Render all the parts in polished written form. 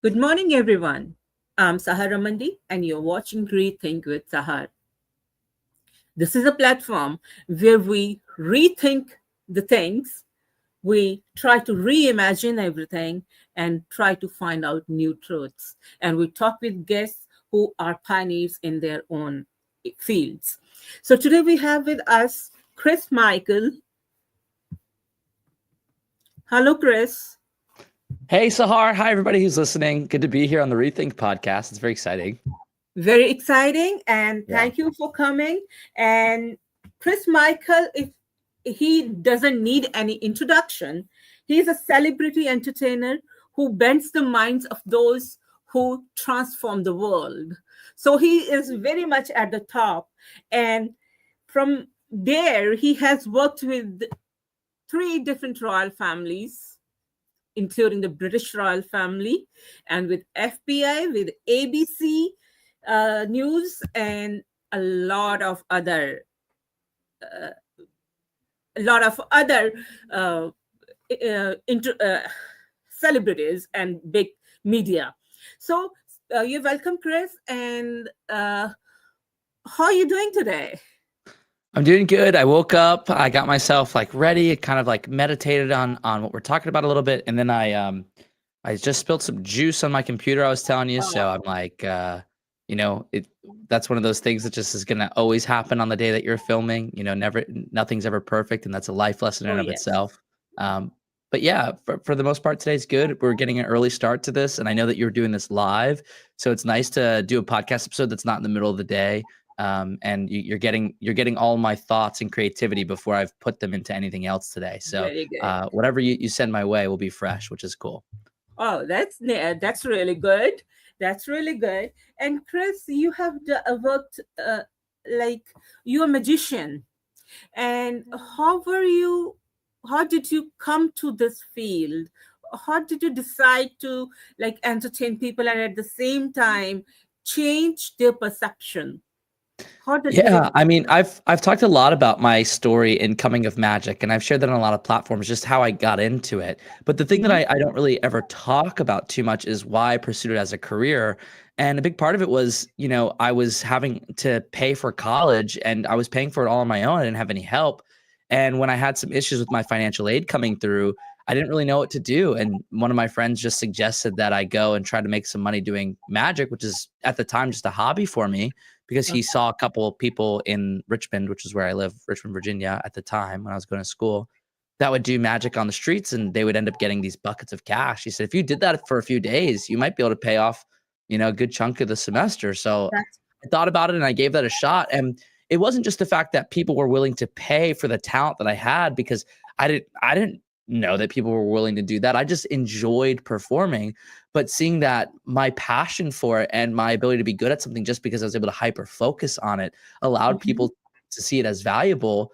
Good morning, everyone. I'm Sahar and you're watching Rethink with Sahar. This is a platform where we rethink the things, we try to reimagine everything, and try to find out new truths. And we talk with guests who are pioneers in their own fields. So today we have with us Chris Michael. Hello, Chris. Hey, Sahar. Hi, everybody who's listening. Good to be here on the Rethink podcast. It's very exciting. Very exciting, and Yeah. thank you for coming. And Chris Michael, if he doesn't need any introduction, he's a celebrity entertainer who bends the minds of those who transform the world. So he is very much at the top. And from there, he has worked with three different royal families, including the British royal family, and with FBI, with ABC News, and a lot of other uh, a lot of other uh, celebrities and big media. So you're welcome, Chris. And how are you doing today? I'm doing good. I woke up, I got myself like ready, kind of like meditated on what we're talking about a little bit, and then I just spilled some juice on my computer I was telling you, so I'm like it that's one of those things that just is going to always happen on the day that you're filming. Never nothing's ever perfect, and that's a life lesson in Oh and of yes. itself. But yeah, for the most part, today's good. We're getting an early start to this, and I know that you're doing this live, so it's nice to do a podcast episode that's not in the middle of the day. And you're getting all my thoughts and creativity before I've put them into anything else today. So Very good. whatever you send my way will be fresh, which is cool. Oh, that's really good. That's really good. And Chris, you have worked like you're a magician. And how did you come to this field? How did you decide to like entertain people and at the same time change their perception? How did it? Yeah, I mean, I've talked a lot about my story in Coming of Magic, and I've shared that on a lot of platforms, just how I got into it. But the thing that Mhm. I don't really ever talk about too much is why I pursued it as a career. And a big part of it was, I was having to pay for college and I was paying for it all on my own. I didn't have any help. And when I had some issues with my financial aid coming through, I didn't really know what to do. And one of my friends just suggested that I go and try to make some money doing magic, which is at the time just a hobby for me, because he saw a couple of people in Richmond, which is where I live, Richmond, Virginia, at the time when I was going to school, that would do magic on the streets, and they would end up getting these buckets of cash. He said, if you did that for a few days, you might be able to pay off, a good chunk of the semester. So That's I thought about it and I gave that a shot. And it wasn't just the fact that people were willing to pay for the talent that I had, because I didn't know that people were willing to do that. I just enjoyed performing, but seeing that my passion for it and my ability to be good at something just because I was able to hyper focus on it allowed Mhm. people to see it as valuable.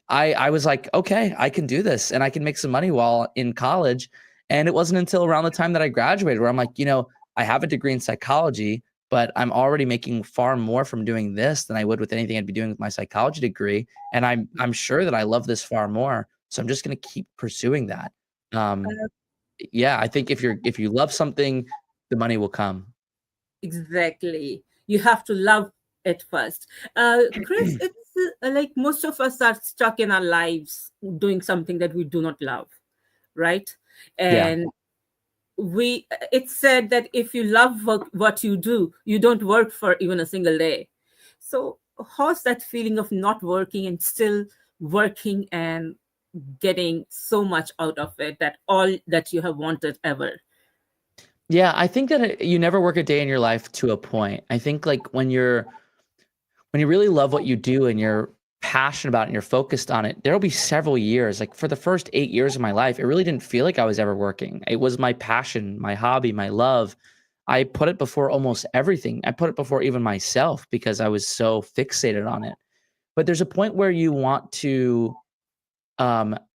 I was like, okay, I can do this and I can make some money while in college. And it wasn't until around the time that I graduated where I'm like, I have a degree in psychology, but I'm already making far more from doing this than I would with anything I'd be doing with my psychology degree. And I'm sure that I love this far more. So I'm just going to keep pursuing that. Um, Uh, yeah, I think if you love something, the money will come. exactly. You have to love it first. Chris, it's like most of us are stuck in our lives doing something that we do not love, right? Yeah. And we it's said that if you love what you do, you don't work for even a single day. So how's that feeling of not working and still working and getting so much out of it, that all that you have wanted ever? Yeah, I think that you never work a day in your life to a point. I think like when you really love what you do and you're passionate about it and you're focused on it, there'll be several years. Like for the first 8 years of my life, it really didn't feel like I was ever working. It was my passion, my hobby, my love. I put it before almost everything. I put it before even myself because I was so fixated on it. But there's a point where you want to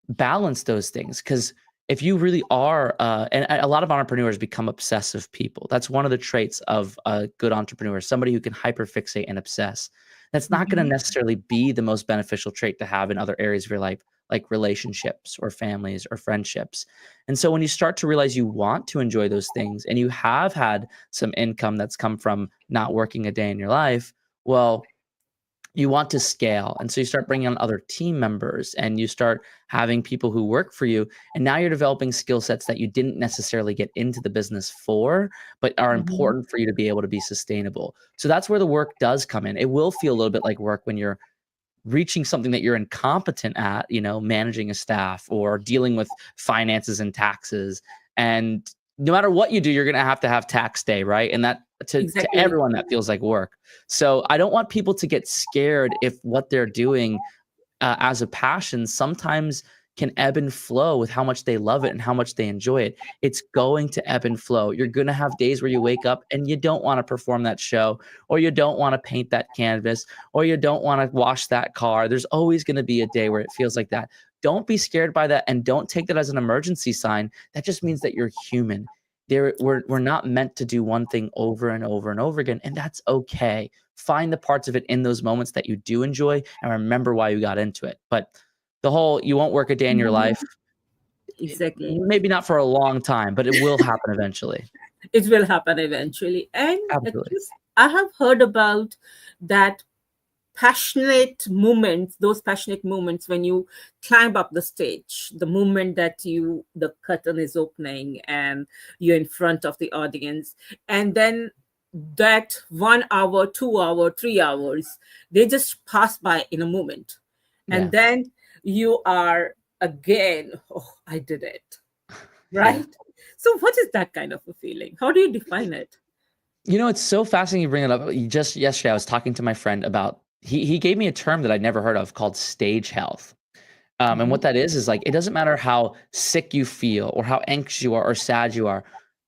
balance those things, because if you really are, and a lot of entrepreneurs become obsessive people. That's one of the traits of a good entrepreneur, somebody who can hyperfixate and obsess. That's not going to Mhm. necessarily be the most beneficial trait to have in other areas of your life, like relationships or families or friendships. And so when you start to realize you want to enjoy those things and you have had some income that's come from not working a day in your life, well, you want to scale. And so you start bringing on other team members and you start having people who work for you. And now you're developing skill sets that you didn't necessarily get into the business for, but are Mhm. important for you to be able to be sustainable. So that's where the work does come in. It will feel a little bit like work when you're reaching something that you're incompetent at, managing a staff or dealing with finances and taxes. And no matter what you do, you're going to have tax day, right? And that to Exactly. everyone that feels like work. So I don't want people to get scared if what they're doing as a passion sometimes can ebb and flow with how much they love it and how much they enjoy it. It's going to ebb and flow. You're going to have days where you wake up and you don't want to perform that show, or you don't want to paint that canvas, or you don't want to wash that car. There's always going to be a day where it feels like that. Don't be scared by that and don't take that as an emergency sign. That just means that you're human. We're not meant to do one thing over and over and over again, and that's okay. Find the parts of it in those moments that you do enjoy and remember why you got into it. But the whole you won't work a day in your Mhm. life, Exactly. maybe not for a long time, but it will happen eventually. It will happen eventually. And Absolutely. I have heard about that passionate moments, those passionate moments when you climb up the stage, the moment that the curtain is opening and you're in front of the audience, and then that 1 hour, 2 hour, 3 hours, they just pass by in a moment. And Yeah. then you are again, oh, I did it, Yeah. right? So what is that kind of a feeling? How do you define it? It's so fascinating you bring it up. Just yesterday, I was talking to my friend about he gave me a term that I'd never heard of called stage health. And what Mhm. that is like it doesn't matter how sick you feel or how anxious you are or sad you are.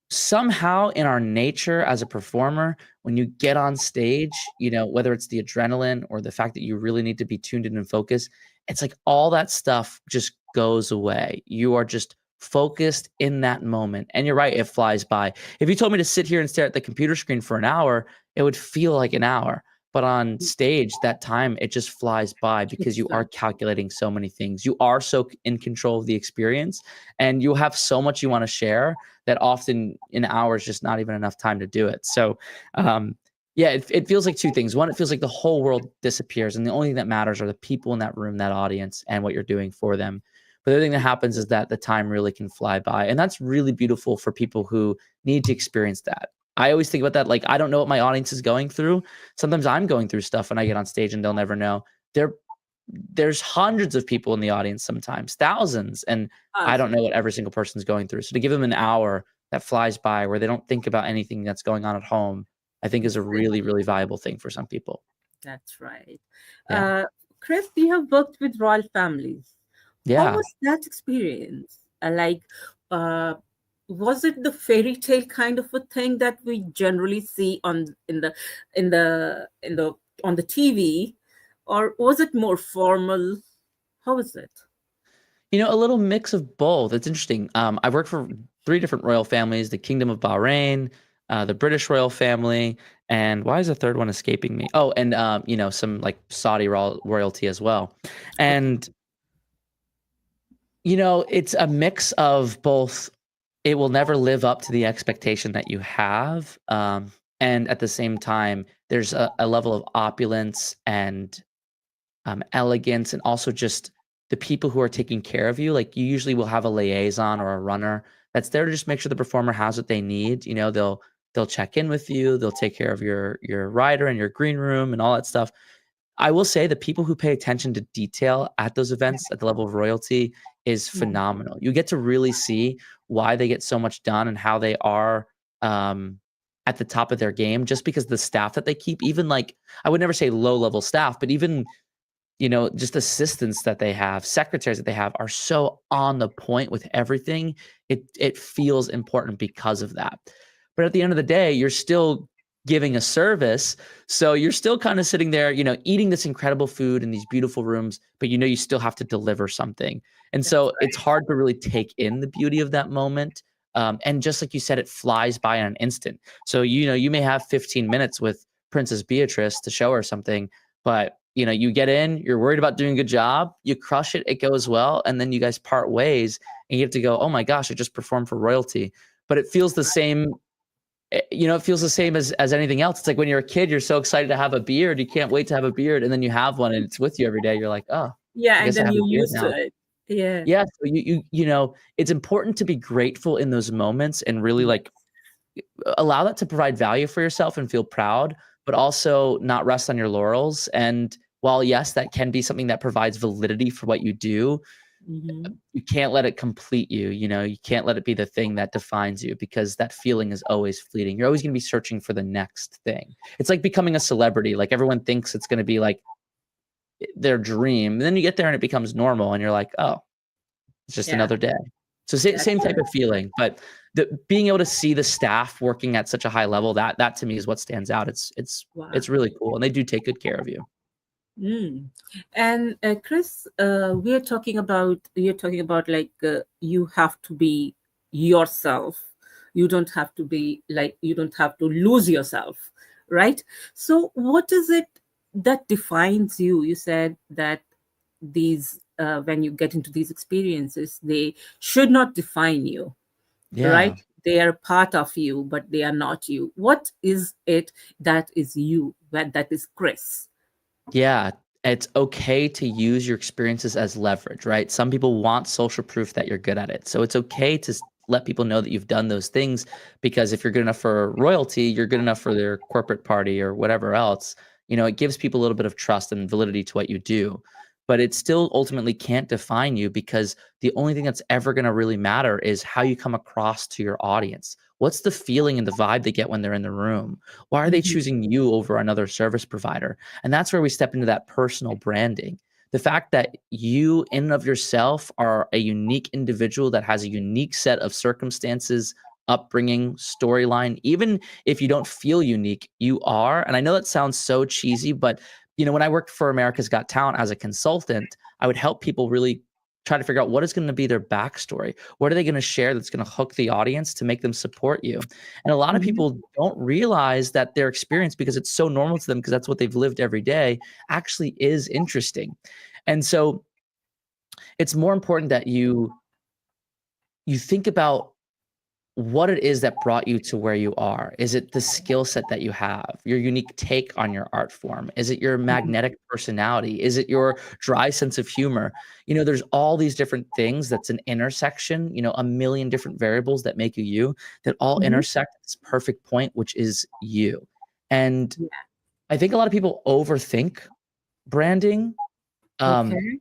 Somehow in our nature as a performer, when you get on stage, whether it's the adrenaline or the fact that you really need to be tuned in and focused, it's like all that stuff just goes away. You are just focused in that moment. And you're right, it flies by. If you told me to sit here and stare at the computer screen for an hour, it would feel like an hour. But on stage, that time, it just flies by because It's you are like, calculating so many things. You are so in control of the experience and you have so much you want to share that often in hours, just not even enough time to do it. So, yeah, it feels like two things. One, it feels like the whole world disappears and the only thing that matters are the people in that room, that audience, and what you're doing for them. But the other thing that happens is that the time really can fly by. And that's really beautiful for people who need to experience that. I always think about that. Like, I don't know what my audience is going through. Sometimes I'm going through stuff when I get on stage and they'll never know. There, there's hundreds of people in the audience, sometimes thousands, and I don't know what every single person's going through. So to give them an hour that flies by where they don't think about anything that's going on at home, I think is a really, really valuable thing for some people. that's right. Yeah. Uh, Chris, you have worked with royal families. How Yeah. was that experience? Uh, was it the fairy tale kind of a thing that we generally see in the on the TV, or was it more formal? How was it? A little mix of both. It's interesting. I've worked for three different royal families: the Kingdom of Bahrain, the British royal family, and why is the third one escaping me? Oh, and some like Saudi royalty as well. Okay. And it's a mix of both. It will never live up to the expectation that you have, and at the same time, there's a level of opulence and elegance, and also just the people who are taking care of you. Like you usually will have a liaison or a runner that's there to just make sure the performer has what they need. They'll check in with you. They'll take care of your rider and your green room and all that stuff. I will say the people who pay attention to detail at those events at the level of royalty is Mhm. phenomenal. You get to really see why they get so much done and how they are um, at the top of their game just because the staff that they keep, even like I would never say low level staff, but even just assistants that they have, secretaries that they have are so on the point with everything. It feels important because of that. But at the end of the day, you're still giving a service. So you're still kind of sitting there, eating this incredible food in these beautiful rooms, but you still have to deliver something. And That's so it's hard to really take in the beauty of that moment. And just like you said, it flies by in an instant. So, you may have 15 minutes with Princess Beatrice to show her something, but you get in, you're worried about doing a good job, you crush it, it goes well, and then you guys part ways, and you have to go, oh my gosh, I just performed for royalty. But it feels the same. It feels the same as anything else. It's like when you're a kid, you're so excited to have a beard, you can't wait to have a beard, and then you have one, and it's with you every day. You're like, oh, Yeah, I and guess I then have a you're beard used to now. it. Yeah. Yeah, so it's important to be grateful in those moments and really Yes. like allow that to provide value for yourself and feel proud, but also not rest on your laurels. And while yes, that can be something that provides validity for what you do, Hmm. you can't let it complete you. You can't let it be the thing that defines you, because that feeling is always fleeting. You're always going to be searching for the next thing. It's like becoming a celebrity. Like everyone thinks it's going to be like their dream. And then you get there and it becomes normal and you're like, oh, it's just Yeah, another day. So that's same type right. of feeling, but being able to see the staff working at such a high level, that to me is what stands out. It's Wow. really cool, and they do take good care of you. Mm. And Chris, you're talking about like you have to be yourself. You don't have to be like you don't have to lose yourself, right? So what is it that defines you? You said that these when you get into these experiences, they should not define you, Yeah. right? They are part of you, but they are not you. What is it that is you? That is Chris. Yeah, it's okay to use your experiences as leverage, right? Some people want social proof that you're good at it. So it's okay to let people know that you've done those things, because if you're good enough for royalty, you're good enough for their corporate party or whatever else. It gives people a little bit of trust and validity to what you do. But it still ultimately can't define you, because the only thing that's ever going to really matter is how you come across to your audience. What's the feeling and the vibe they get when they're in the room? Why are they Mhm. choosing you over another service provider? And that's where we step into that personal branding. The fact that you, in and of yourself, are a unique individual that has a unique set of circumstances, upbringing, storyline. Even if you don't feel unique, you are. And I know that sounds so cheesy, but when I worked for America's Got Talent as a consultant, I would help people really try to figure out what is going to be their backstory. What are they going to share that's going to hook the audience to make them support you? And a lot of Mhm. people don't realize that their experience, because it's so normal to them, because that's what they've lived every day, actually is interesting. And so it's more important that you think about what it is that brought you to where you are. Is it the skill set that you have, your unique take on your art form? Is it your Mhm. magnetic personality? Is it your dry sense of humor? There's all these different things that's an intersection, a million different variables that make you you, that all Mhm. intersect at this perfect point, which is you. And Yeah. I think a lot of people overthink branding. Um, Okay.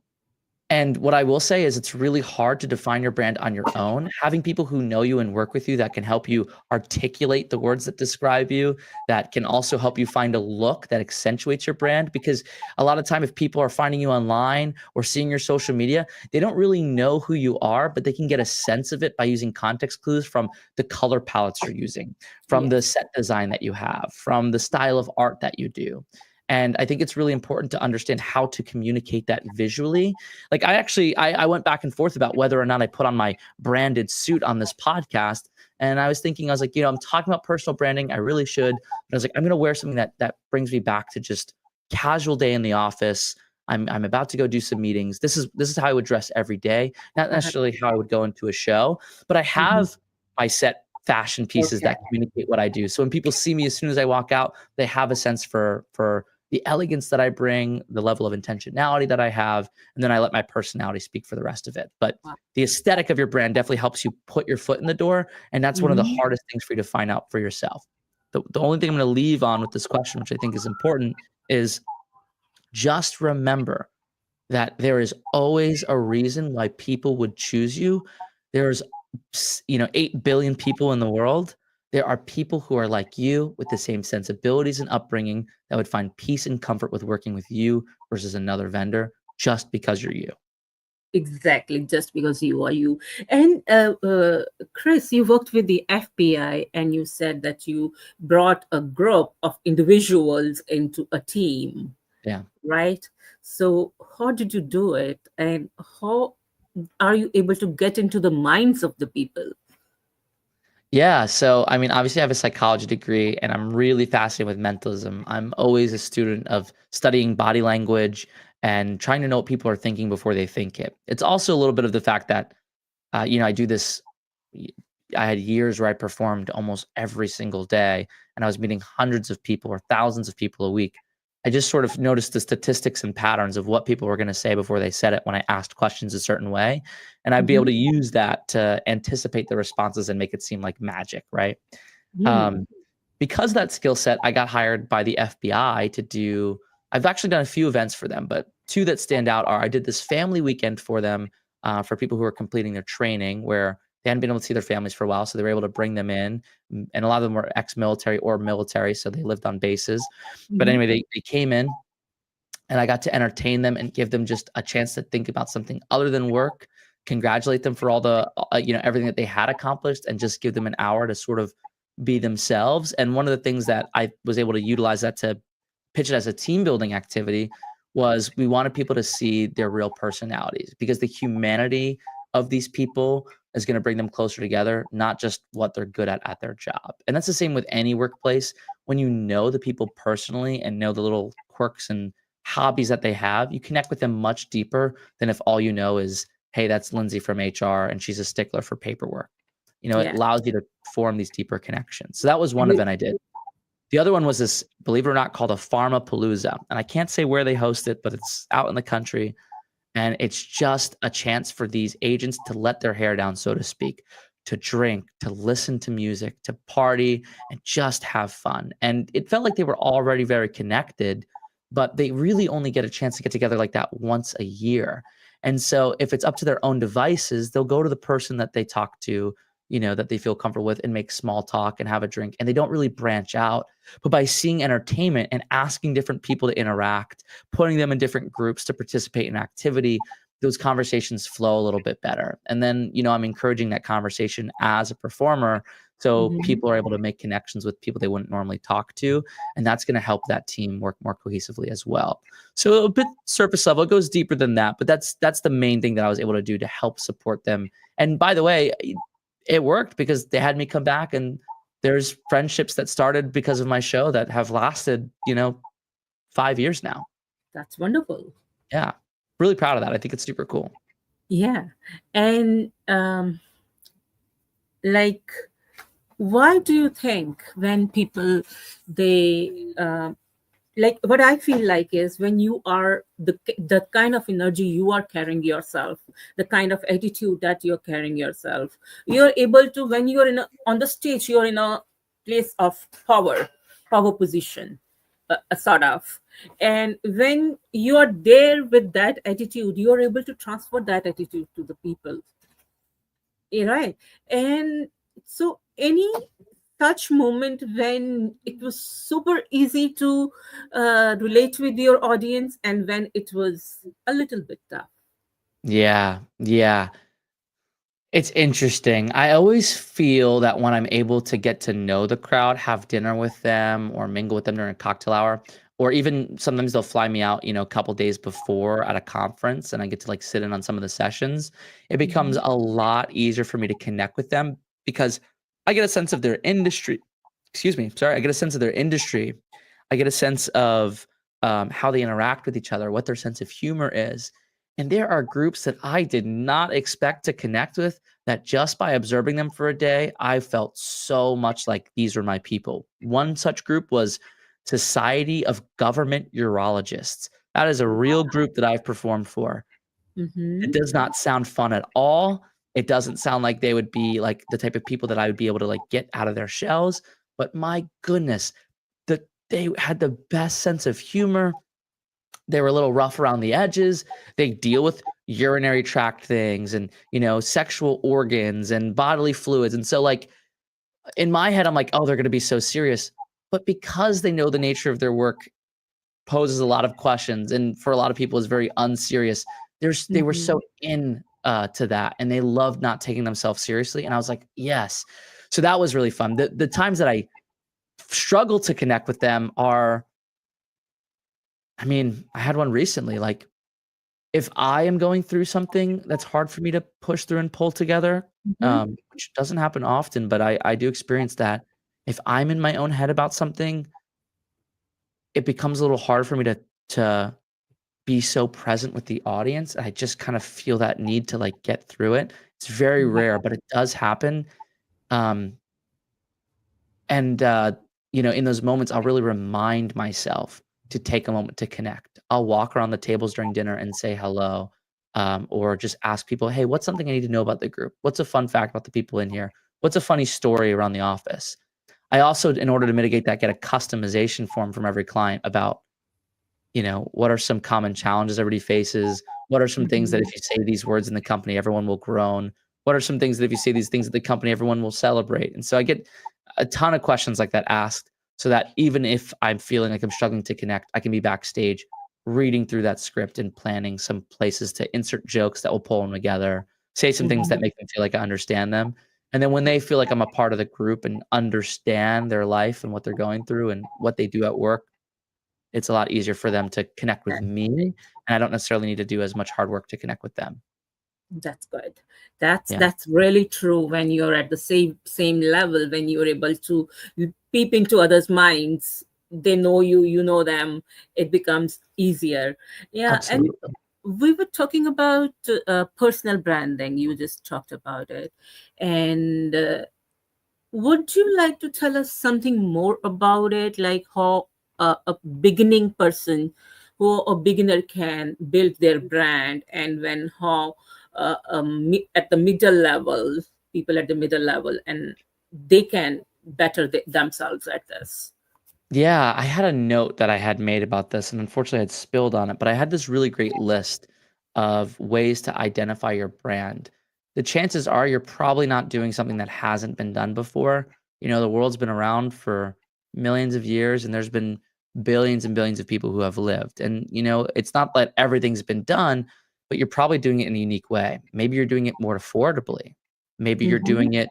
and what I will say is it's really hard to define your brand on your own. Having people who know you and work with you that can help you articulate the words that describe you, that can also help you find a look that accentuates your brand. Because a lot of time, if people are finding you online or seeing your social media, they don't really know who you are, but they can get a sense of it by using context clues from the color palettes you're using, from the Yes. set design that you have, from the style of art that you do. And I think it's really important to understand how to communicate that visually. Like I went back and forth about whether or not I put on my branded suit on this podcast. And I was like, I'm talking about personal branding. I really should. But I was like, I'm gonna wear something that brings me back to just casual day in the office. I'm about to go do some meetings. This is how I would dress every day, not Uh-huh. necessarily how I would go into a show, but I Mhm. have my set fashion pieces Okay. that communicate what I do. So when people see me as soon as I walk out, they have a sense for the elegance that I bring, the level of intentionality that I have, and then I let my personality speak for the rest of it. But Wow. the aesthetic of your brand definitely helps you put your foot in the door, and that's one of the Mhm. hardest things for you to find out for yourself. The only thing I'm going to leave on with this question, which I think is important, is just remember that there is always a reason why people would choose you. There's 8 billion people in the world. There are people who are like you with the same sensibilities and upbringing that would find peace and comfort with working with you versus another vendor, just because you're you. Exactly, just because you are you. And Chris, you worked with the FBI and you said that you brought a group of individuals into a team, Yeah. right? So, how did you do it? And how are you able to get into the minds of the people? Yeah. So, I mean, obviously, I have a psychology degree and I'm really fascinated with mentalism. I'm always a student of studying body language and trying to know what people are thinking before they think it. It's also a little bit of the fact that, I do this. y- I had years where I performed almost every single day and I was meeting hundreds of people or thousands of people a week. I just sort of noticed the statistics and patterns of what people were going to say before they said it when I asked questions a certain way. And I'd be able Mm-hmm. to use that to anticipate the responses and make it seem like magic, right? Mm. Um, because of that skill set, I got hired by the FBI to do I've actually done a few events for them, but 2 that stand out are I did this family weekend for them, for people who were completing their training where they hadn't been able to see their families for a while, so they were able to bring them in, and a lot of them were ex-military or military, so they lived on bases. But Mm-hmm. anyway, they came in and I got to entertain them and give them just a chance to think about something other than work, congratulate them for all the everything that they had accomplished, and just give them an hour to sort of be themselves. And one of the things that I was able to utilize that to pitch it as a team building activity was we wanted people to see their real personalities because the humanity of these people is going to bring them closer together, not just what they're good at their job. And that's the same with any workplace. When you know the people personally and know the little quirks and hobbies that they have, you connect with them much deeper than if all you know is, hey, that's Lindsay from HR and she's a stickler for paperwork. It Yeah. allows you to form these deeper connections. So that was one Re- event I did. The other one was this, believe it or not, called a Pharmapalooza. And I can't say where they host it, but it's out in the country. And it's just a chance for these agents to let their hair down, so to speak, to drink, to listen to music, to party, and just have fun. And it felt like they were already very connected, but they really only get a chance to get together like that once a year. And so if it's up to their own devices, they'll go to the person that they talk to, that they feel comfortable with and make small talk and have a drink. And they don't really branch out. But by seeing entertainment and asking different people to interact, putting them in different groups to participate in activity, those conversations flow a little bit better. And then, I'm encouraging that conversation as a performer. So Mhm. people are able to make connections with people they wouldn't normally talk to. And that's going to help that team work more cohesively as well. So a bit surface level, it goes deeper than that, but that's the main thing that I was able to do to help support them. And by the way, it worked because they had me come back and there's friendships that started because of my show that have lasted, 5 years now. That's wonderful. Yeah. Really proud of that. I think it's super cool. Yeah. And like, why do you think when people they like what I feel like is when you are the kind of energy you are carrying yourself, the kind of attitude that you're carrying yourself, you're able to when you're on the stage, you're in a place of power position, sort of. And when you are there with that attitude, you're able to transfer that attitude to the people. Right. And so any such moment when it was super easy to relate with your audience and when it was a little bit tough. Yeah. Yeah. It's interesting. I always feel that when I'm able to get to know the crowd, have dinner with them or mingle with them during a cocktail hour, or even sometimes they'll fly me out, a couple days before at a conference and I get to like sit in on some of the sessions. It becomes Mhm. a lot easier for me to connect with them because I get a sense of their industry. Excuse me. Sorry. I get a sense of their industry. I get a sense of how they interact with each other, what their sense of humor is. And there are groups that I did not expect to connect with that just by observing them for a day, I felt so much like these were my people. One such group was Society of Government Urologists. That is a real group that I've performed for. It Mhm. does not sound fun at all. It doesn't sound like they would be like the type of people that I would be able to like get out of their shells. But my goodness, they had the best sense of humor. They were a little rough around the edges. They deal with urinary tract things and, sexual organs and bodily fluids. And so, like, in my head, I'm like, oh, they're going to be so serious. But because they know the nature of their work poses a lot of questions and for a lot of people is very unserious, they were so Mhm. to that and they loved not taking themselves seriously. And I was like, yes. So that was really fun. The times that I struggle to connect with them are, I mean, I had one recently, like if I am going through something that's hard for me to push through and pull together, Mm-hmm. which doesn't happen often, but I do experience that. If I'm in my own head about something, it becomes a little hard for me to be so present with the audience. I just kind of feel that need to, like, get through it. It's very rare, but it does happen. Um, and, in those moments, I'll really remind myself to take a moment to connect. I'll walk around the tables during dinner and say hello, or just ask people, "Hey, what's something I need to know about the group? What's a fun fact about the people in here? What's a funny story around the office?" I also, in order to mitigate that, get a customization form from every client about, what are some common challenges everybody faces? What are some things that Mm-hmm. if you say these words in the company, everyone will groan? What are some things that if you say these things at the company, everyone will celebrate? And so I get a ton of questions like that asked so that even if I'm feeling like I'm struggling to connect, I can be backstage reading through that script and planning some places to insert jokes that will pull them together, say some things that Mm-hmm. make them feel like I understand them. And then when they feel like I'm a part of the group and understand their life and what they're going through and what they do at work, it's a lot easier for them to connect with That's me, great. and I don't necessarily need to do as much hard work to connect with them. That's good. That's Yeah, that's really true. When you're at the same level, when you're able to peep into others' minds, they know you, you know them. It becomes easier. Yeah, and absolutely. we were talking about personal branding. You just talked about it, and would you like to tell us something more about it, like how a beginning person, who a beginner can build their brand, and when how at the middle level, people at the middle level, and they can better themselves at this. Yeah, I had a note that I had made about this, and unfortunately, I had spilled on it, but I had this really great list of ways to identify your brand. The chances are you're probably not doing something that hasn't been done before. The world's been around for millions of years, and there's been billions and billions of people who have lived. And, it's not that everything's been done, but you're probably doing it in a unique way. Maybe you're doing it more affordably. Maybe you're Mm-hmm. doing it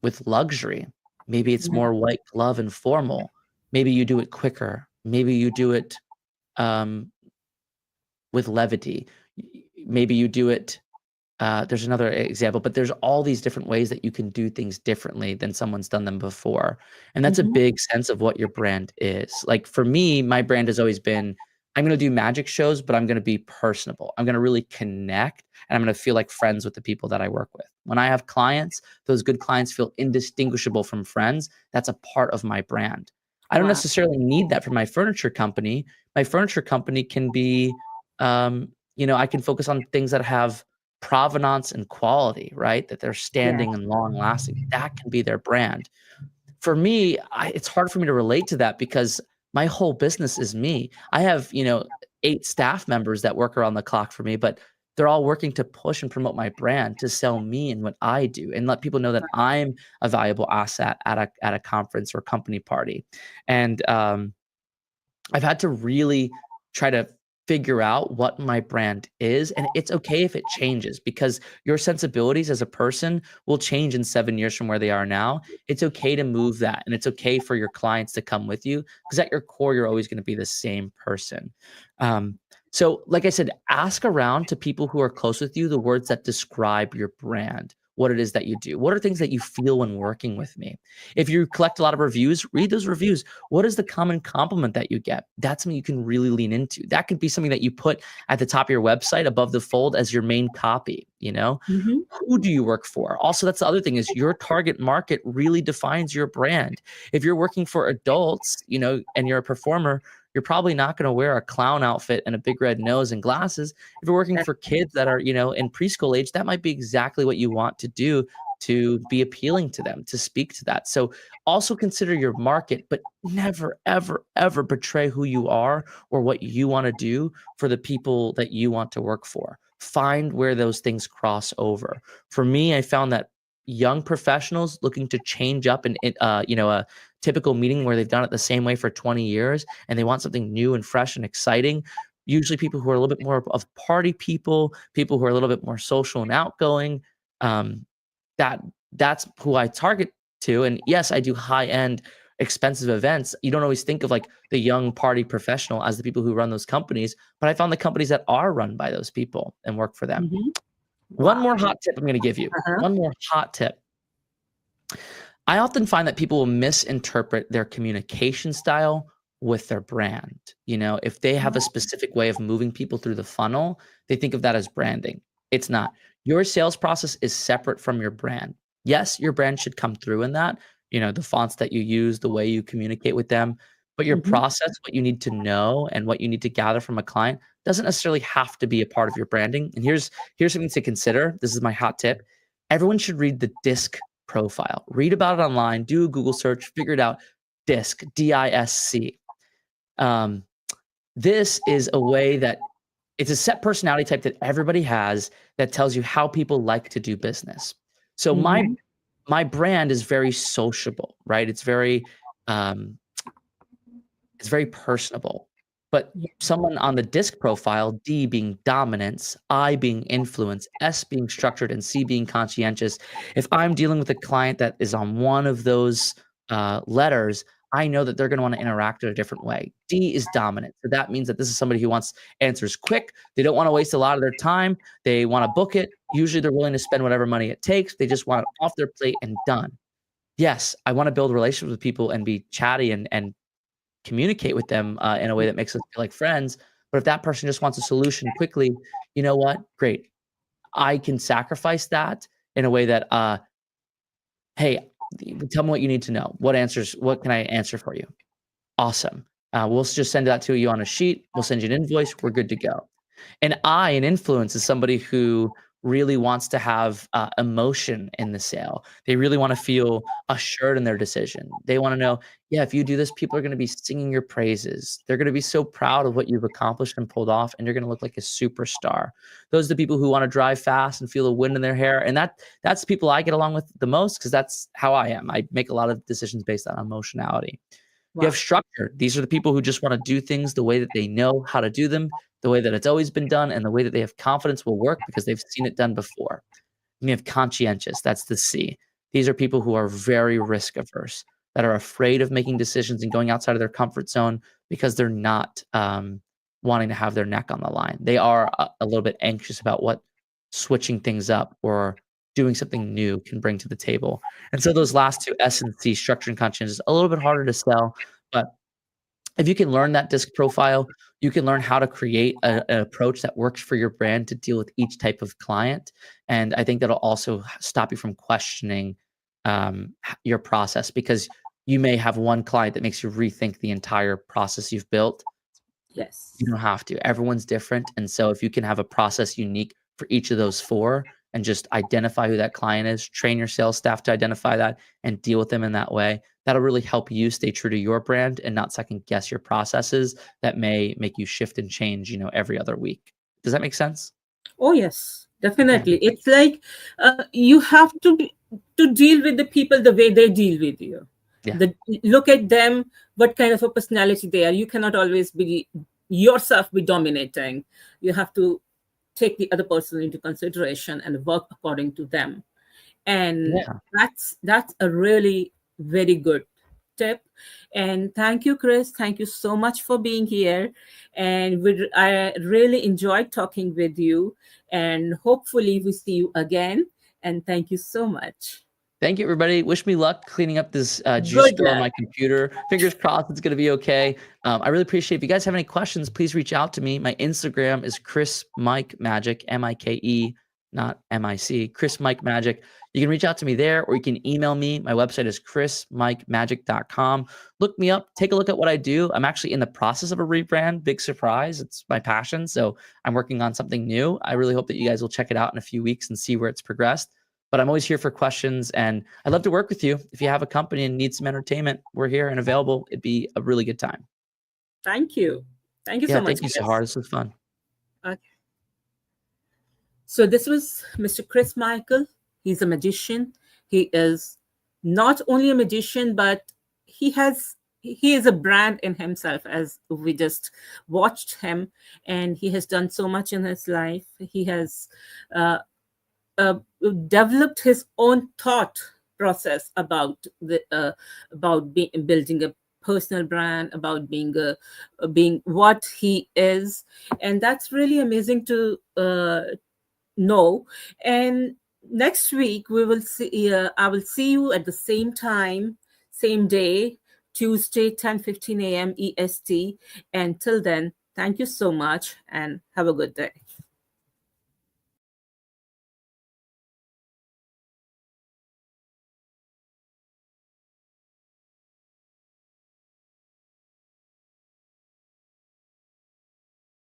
with luxury. Maybe it's more white glove and formal. Maybe you do it quicker. Maybe you do it, um, with levity. Maybe you do it there's another example, but there's all these different ways that you can do things differently than someone's done them before, and that's a Mm-hmm. big sense of what your brand is. Like, for me, my brand has always been, I'm gonna do magic shows, but I'm gonna be personable. I'm gonna really connect, and I'm gonna feel like friends with the people that I work with. When I have clients, those good clients feel indistinguishable from friends. That's a part of my brand. I don't Wow. necessarily need that for my furniture company. My furniture company can be, I can focus on things that have provenance and quality, right? That they're Yes. standing and long lasting. That can be their brand. For me, it's hard for me to relate to that because my whole business is me. I have, 8 staff members that work around the clock for me, but they're all working to push and promote my brand, to sell me and what I do, and let people know that I'm a valuable asset at a conference or company party. And I've had to really try to figure out what my brand is, and it's okay if it changes because your sensibilities as a person will change in 7 years from where they are now. It's okay to move that, and it's okay for your clients to come with you because at your core, you're always gonna be the same person. Um, so like I said, ask around to people who are close with you the words that describe your brand, what it is that you do. What are things that you feel when working with me? If you collect a lot of reviews, read those reviews. What is the common compliment that you get? That's something you can really lean into. That could be something that you put at the top of your website above the fold as your main copy. Mm-hmm. Who do you work for? Also, that's the other thing is your target market really defines your brand. If you're working for adults, and you're a performer, you're probably not going to wear a clown outfit and a big red nose and glasses. If you're working That's for kids that are, in preschool age, that might be exactly what you want to do to be appealing to them, to speak to that. So also consider your market, but never, ever, ever betray who you are or what you want to do for the people that you want to work for. Find where those things cross over. For me, I found that young professionals looking to change up a typical meeting where they've done it the same way for 20 years and they want something new and fresh and exciting. Usually people who are a little bit more of party people who are a little bit more social and outgoing. Um, that that's who I target to. And yes, I do high end, expensive events, you don't always think of like the young party professional as the people who run those companies. But I found the companies that are run by those people and work for them. Mhm. One Wow. more hot tip I'm going to give you. Uh-huh. One more hot tip. I often find that people will misinterpret their communication style with their brand. You know, if they have a specific way of moving people through the funnel, they think of that as branding. It's not. Your sales process is separate from your brand. Yes, your brand should come through in that, you know, the fonts that you use, the way you communicate with them, but your Mhm. process, what you need to know and what you need to gather from a client doesn't necessarily have to be a part of your branding. And here's something to consider. This is my hot tip. Everyone should read the DISC profile. Read about it online, do a Google search, figure it out. DISC, DISC. Um, this is a way that it's a set personality type that everybody has that tells you how people like to do business. So Mhm. my brand is very sociable, right? Um, it's very personable. But Yeah. someone on the DISC profile, D being dominance, I being influence, S being structured, and C being conscientious. If I'm dealing with a client that is on one of those letters, I know that they're going to want to interact in a different way. D is dominant. So that means that this is somebody who wants answers quick. They don't want to waste a lot of their time. They want to book it. Usually they're willing to spend whatever money it takes. They just want it off their plate and done. Yes, I want to build relationships with people and be chatty and communicate with them in a way that makes us feel like friends. But if that person just wants a solution quickly, you know what? Great. I can sacrifice that in a way that, hey, tell me what you need to know. What can I answer for you? Awesome. We'll just send that to you on a sheet. We'll send you an invoice. We're good to go. An influence, is somebody who really wants to have emotion in the sale. They really want to feel assured in their decision. They want to know, yeah, if you do this, people are going to be singing your praises. They're going to be so proud of what you've accomplished and pulled off, and you're going to look like a superstar. Those are the people who want to drive fast and feel the wind in their hair, and that's the people I get along with the most because that's how I am. I make a lot of decisions based on emotionality. You have Wow. structure. These are the people who just wanna do things the way that they know how to do them, the way that it's always been done, and the way that they have confidence will work because they've seen it done before. And you have conscientious, that's the C. These are people who are very risk averse, that are afraid of making decisions and going outside of their comfort zone because they're not, wanting to have their neck on the line. They are a little bit anxious about what switching things up or doing something new can bring to the table. And so those last 2, S and C, structure and conscientious, a little bit harder to sell, but if you can learn that DISC profile, you can learn how to create an approach that works for your brand to deal with each type of client. And I think that'll also stop you from questioning your process because you may have one client that makes you rethink the entire process you've built. You Yes. don't have to. Everyone's different. And so if you can have a process unique for each of those 4 and just identify who that client is, train your sales staff to identify that and deal with them in that way, that'll really help you stay true to your brand and not second guess your processes that may make you shift and change, every other week. Does that make sense? Oh yes, Okay. definitely. It's like you have to deal with the people the way they deal with you. Yeah. The look at them, what kind of a personality they are. You cannot always be yourself be dominating. You have to take the other person into consideration and work according to them. And Yeah. that's a really very good tip. And thank you, Chris, thank you so much for being here. And I really enjoyed talking with you, and hopefully we see you again. And thank you so much. Thank you, everybody. Wish me luck cleaning up this juice Good store on luck. my computer. Fingers crossed it's going to be okay. I really appreciate it. If you guys have any questions, please reach out to me. My Instagram is Chris Mike Magic, Mike, not Mic, Chris Mike Magic. You can reach out to me there or you can email me. My website is chrismikemagic.com. Look me up. Take a look at what I do. I'm actually in the process of a rebrand. Big surprise. It's my passion. So I'm working on something new. I really hope that you guys will check it out in a few weeks and see where it's progressed. But I'm always here for questions, and I'd love to work with you. If you have a company and need some entertainment, we're here and available. It'd be a really good time. Thank you. Thank you Yeah, so much, thank you, Chris. Sahar. This was fun. Okay. So this was Mr. Chris Michael. He's a magician. He is not only a magician, but he is a brand in himself, as we just watched him, and he has done so much in his life. He has uh, developed his own thought process about building a personal brand, about being what he is, and that's really amazing to know. And next week we will see. I will see you at the same time, same day, Tuesday, 10:15 a.m. EST. And till then, thank you so much, and have a good day.